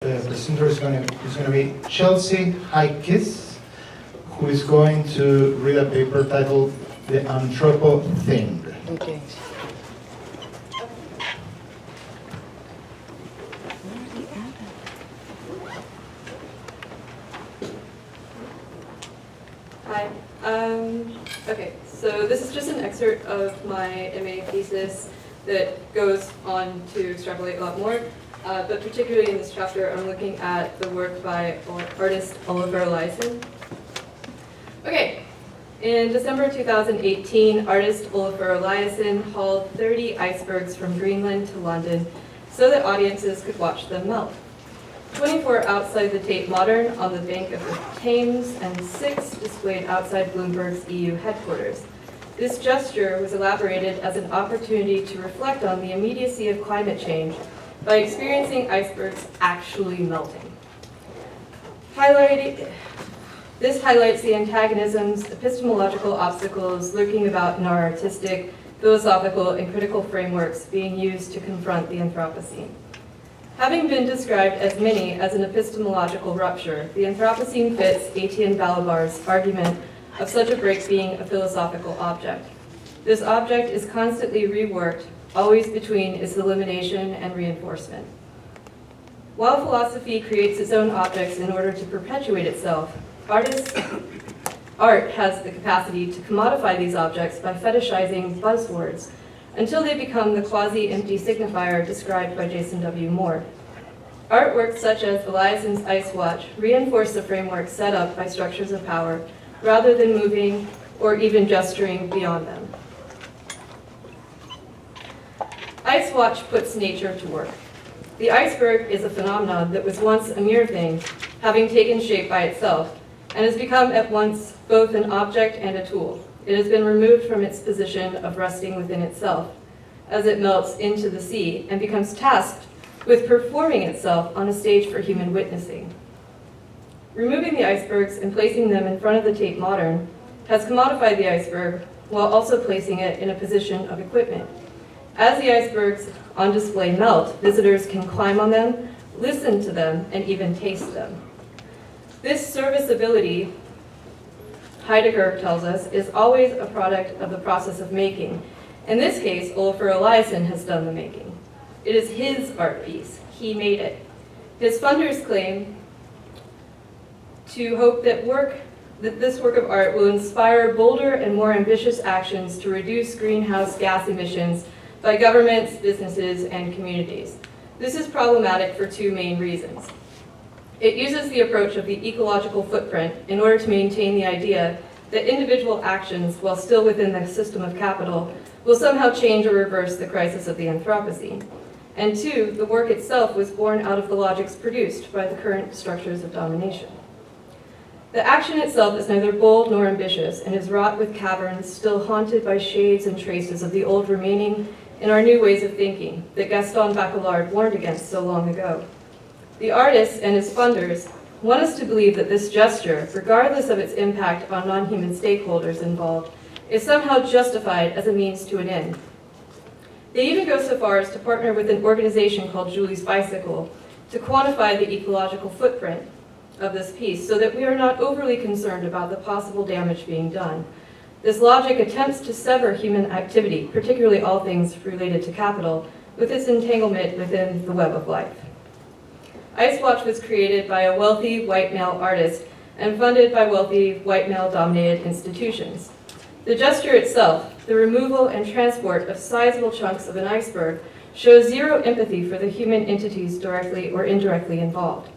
The presenter is going to be Chelsea Heikes, who is going to read a paper titled "The Anthropo Thing." Okay. Hi. Okay, so this is just an excerpt of my MA thesis that goes on to extrapolate a lot more. But particularly in this chapter, I'm looking at the work by artist Oliver Eliasson. Okay, in December 2018, artist Oliver Eliasson hauled 30 icebergs from Greenland to London so that audiences could watch them melt. 24 outside the Tate Modern on the bank of the Thames, and 6 displayed outside Bloomberg's EU headquarters. This gesture was elaborated as an opportunity to reflect on the immediacy of climate change by experiencing icebergs actually melting. This highlights the antagonisms, epistemological obstacles lurking about in our artistic, philosophical, and critical frameworks being used to confront the Anthropocene. Having been described as many as an epistemological rupture, the Anthropocene fits Etienne Balibar's argument of such a break being a philosophical object. This object is constantly reworked, always between its elimination and reinforcement. While philosophy creates its own objects in order to perpetuate itself, art has the capacity to commodify these objects by fetishizing buzzwords until they become the quasi-empty signifier described by Jason W. Moore. Artworks such as Eliasson's Ice Watch reinforce the framework set up by structures of power rather than moving or even gesturing beyond them. Ice Watch puts nature to work. The iceberg is a phenomenon that was once a mere thing, having taken shape by itself, and has become at once both an object and a tool. It has been removed from its position of resting within itself, as it melts into the sea and becomes tasked with performing itself on a stage for human witnessing. Removing the icebergs and placing them in front of the Tate Modern has commodified the iceberg while also placing it in a position of equipment. As the icebergs on display melt, visitors can climb on them, listen to them, and even taste them. This serviceability, Heidegger tells us, is always a product of the process of making. In this case, Oliver Eliasson has done the making. It is his art piece. He made it. His funders claim to hope that this work of art will inspire bolder and more ambitious actions to reduce greenhouse gas emissions by governments, businesses, and communities. This is problematic for two main reasons. It uses the approach of the ecological footprint in order to maintain the idea that individual actions, while still within the system of capital, will somehow change or reverse the crisis of the Anthropocene. And two, the work itself was born out of the logics produced by the current structures of domination. The action itself is neither bold nor ambitious and is wrought with caverns still haunted by shades and traces of the old remaining in our new ways of thinking that Gaston Bachelard warned against so long ago. The artist and his funders want us to believe that this gesture, regardless of its impact on non-human stakeholders involved, is somehow justified as a means to an end. They even go so far as to partner with an organization called Julie's Bicycle to quantify the ecological footprint of this piece so that we are not overly concerned about the possible damage being done. This logic attempts to sever human activity, particularly all things related to capital, with its entanglement within the web of life. Ice Watch was created by a wealthy white male artist and funded by wealthy white male-dominated institutions. The gesture itself, the removal and transport of sizable chunks of an iceberg, shows zero empathy for the human entities directly or indirectly involved.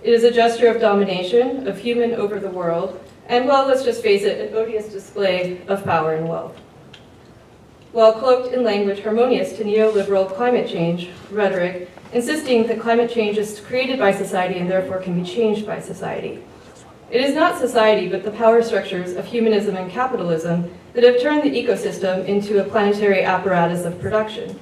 It is a gesture of domination, of human over the world, and, well, let's just face it, an odious display of power and wealth. While cloaked in language harmonious to neoliberal climate change rhetoric, insisting that climate change is created by society and therefore can be changed by society. It is not society, but the power structures of humanism and capitalism that have turned the ecosystem into a planetary apparatus of production.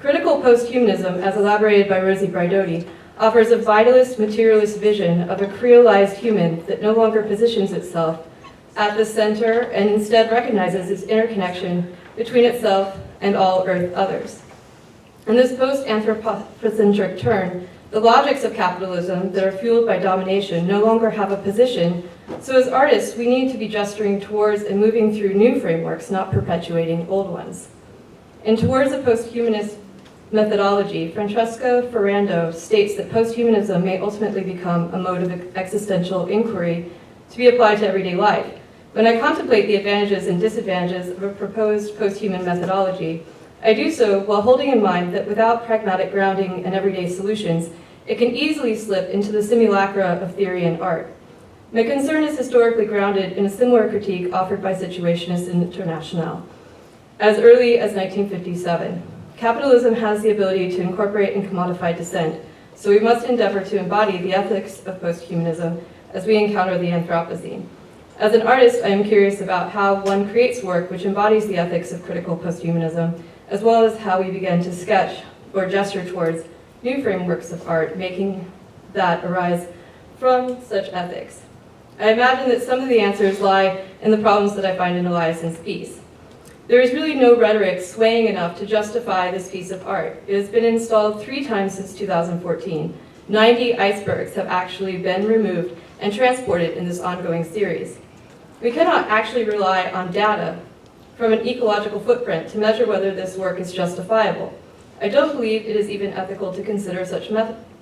Critical post-humanism, as elaborated by Rosie Braidotti, offers a vitalist, materialist vision of a creolized human that no longer positions itself at the center and instead recognizes its interconnection between itself and all Earth others. And this post-anthropocentric turn The logics of capitalism that are fueled by domination no longer have a position, so as artists, we need to be gesturing towards and moving through new frameworks, not perpetuating old ones. In Towards a Posthumanist Methodology, Francesco Ferrando states that posthumanism may ultimately become a mode of existential inquiry to be applied to everyday life. When I contemplate the advantages and disadvantages of a proposed posthuman methodology, I do so while holding in mind that without pragmatic grounding and everyday solutions, it can easily slip into the simulacra of theory and art. My concern is historically grounded in a similar critique offered by Situationists International. As early as 1957, capitalism has the ability to incorporate and commodify dissent, so we must endeavor to embody the ethics of posthumanism as we encounter the Anthropocene. As an artist, I am curious about how one creates work which embodies the ethics of critical posthumanism, as well as how we begin to sketch or gesture towards new frameworks of art, making that arise from such ethics. I imagine that some of the answers lie in the problems that I find in Eliasson's piece. There is really no rhetoric swaying enough to justify this piece of art. It has been installed 3 times since 2014. 90 icebergs have actually been removed and transported in this ongoing series. We cannot actually rely on data from an ecological footprint to measure whether this work is justifiable. I don't believe it is even ethical to consider such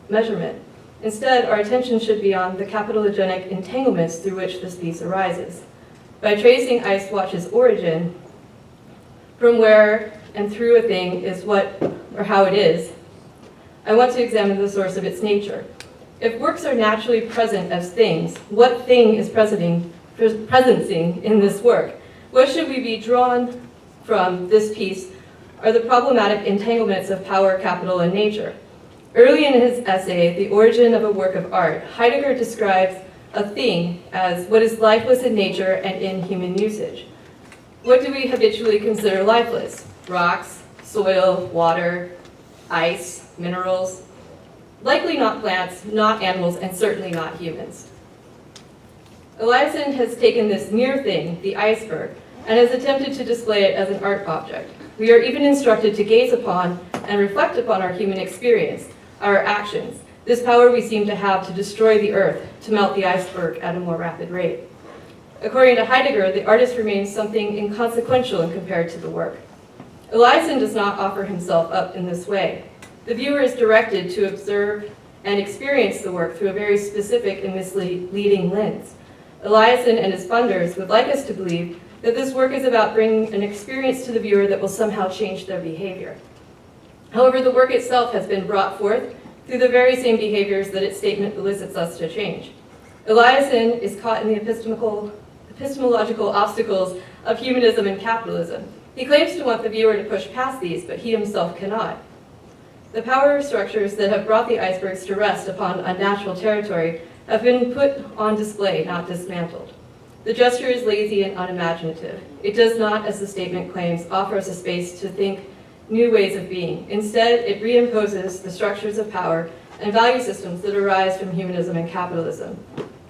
measurement. Instead, our attention should be on the capitalogenic entanglements through which this piece arises. By tracing Ice Watch's origin, from where and through a thing is what or how it is, I want to examine the source of its nature. If works are naturally present as things, what thing is presencing in this work? What should we be drawn from this piece are the problematic entanglements of power, capital, and nature. Early in his essay, The Origin of a Work of Art, Heidegger describes a thing as what is lifeless in nature and in human usage. What do we habitually consider lifeless? Rocks, soil, water, ice, minerals. Likely not plants, not animals, and certainly not humans. Eliasson has taken this near thing, the iceberg, and has attempted to display it as an art object. We are even instructed to gaze upon and reflect upon our human experience, our actions, this power we seem to have to destroy the earth, to melt the iceberg at a more rapid rate. According to Heidegger, the artist remains something inconsequential in compared to the work. Eliasson does not offer himself up in this way. The viewer is directed to observe and experience the work through a very specific and misleading lens. Eliasson and his funders would like us to believe that this work is about bringing an experience to the viewer that will somehow change their behavior. However, the work itself has been brought forth through the very same behaviors that its statement elicits us to change. Eliasson is caught in the epistemological obstacles of humanism and capitalism. He claims to want the viewer to push past these, but he himself cannot. The power structures that have brought the icebergs to rest upon unnatural territory have been put on display, not dismantled. The gesture is lazy and unimaginative. It does not, as the statement claims, offer us a space to think new ways of being. Instead, it reimposes the structures of power and value systems that arise from humanism and capitalism.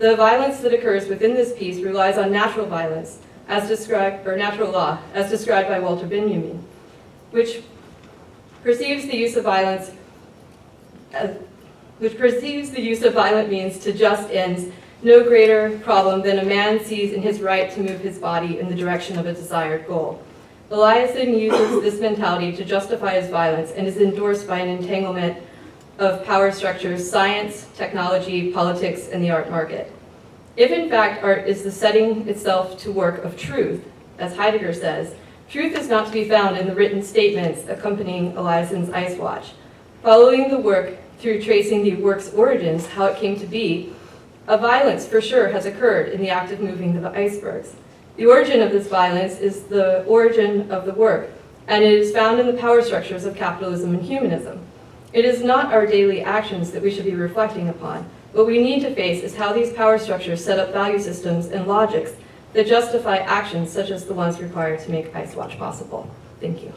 The violence that occurs within this piece relies on natural violence, as described, or natural law, as described by Walter Benjamin, which perceives the use of violence violent means to just ends, no greater problem than a man sees in his right to move his body in the direction of a desired goal. Eliasson uses this mentality to justify his violence and is endorsed by an entanglement of power structures, science, technology, politics, and the art market. If in fact art is the setting itself to work of truth, as Heidegger says, truth is not to be found in the written statements accompanying Eliasson's Ice Watch. Following the work through tracing the work's origins, how it came to be, a violence for sure has occurred in the act of moving the icebergs. The origin of this violence is the origin of the work, and it is found in the power structures of capitalism and humanism. It is not our daily actions that we should be reflecting upon. What we need to face is how these power structures set up value systems and logics that justify actions such as the ones required to make Ice Watch possible. Thank you.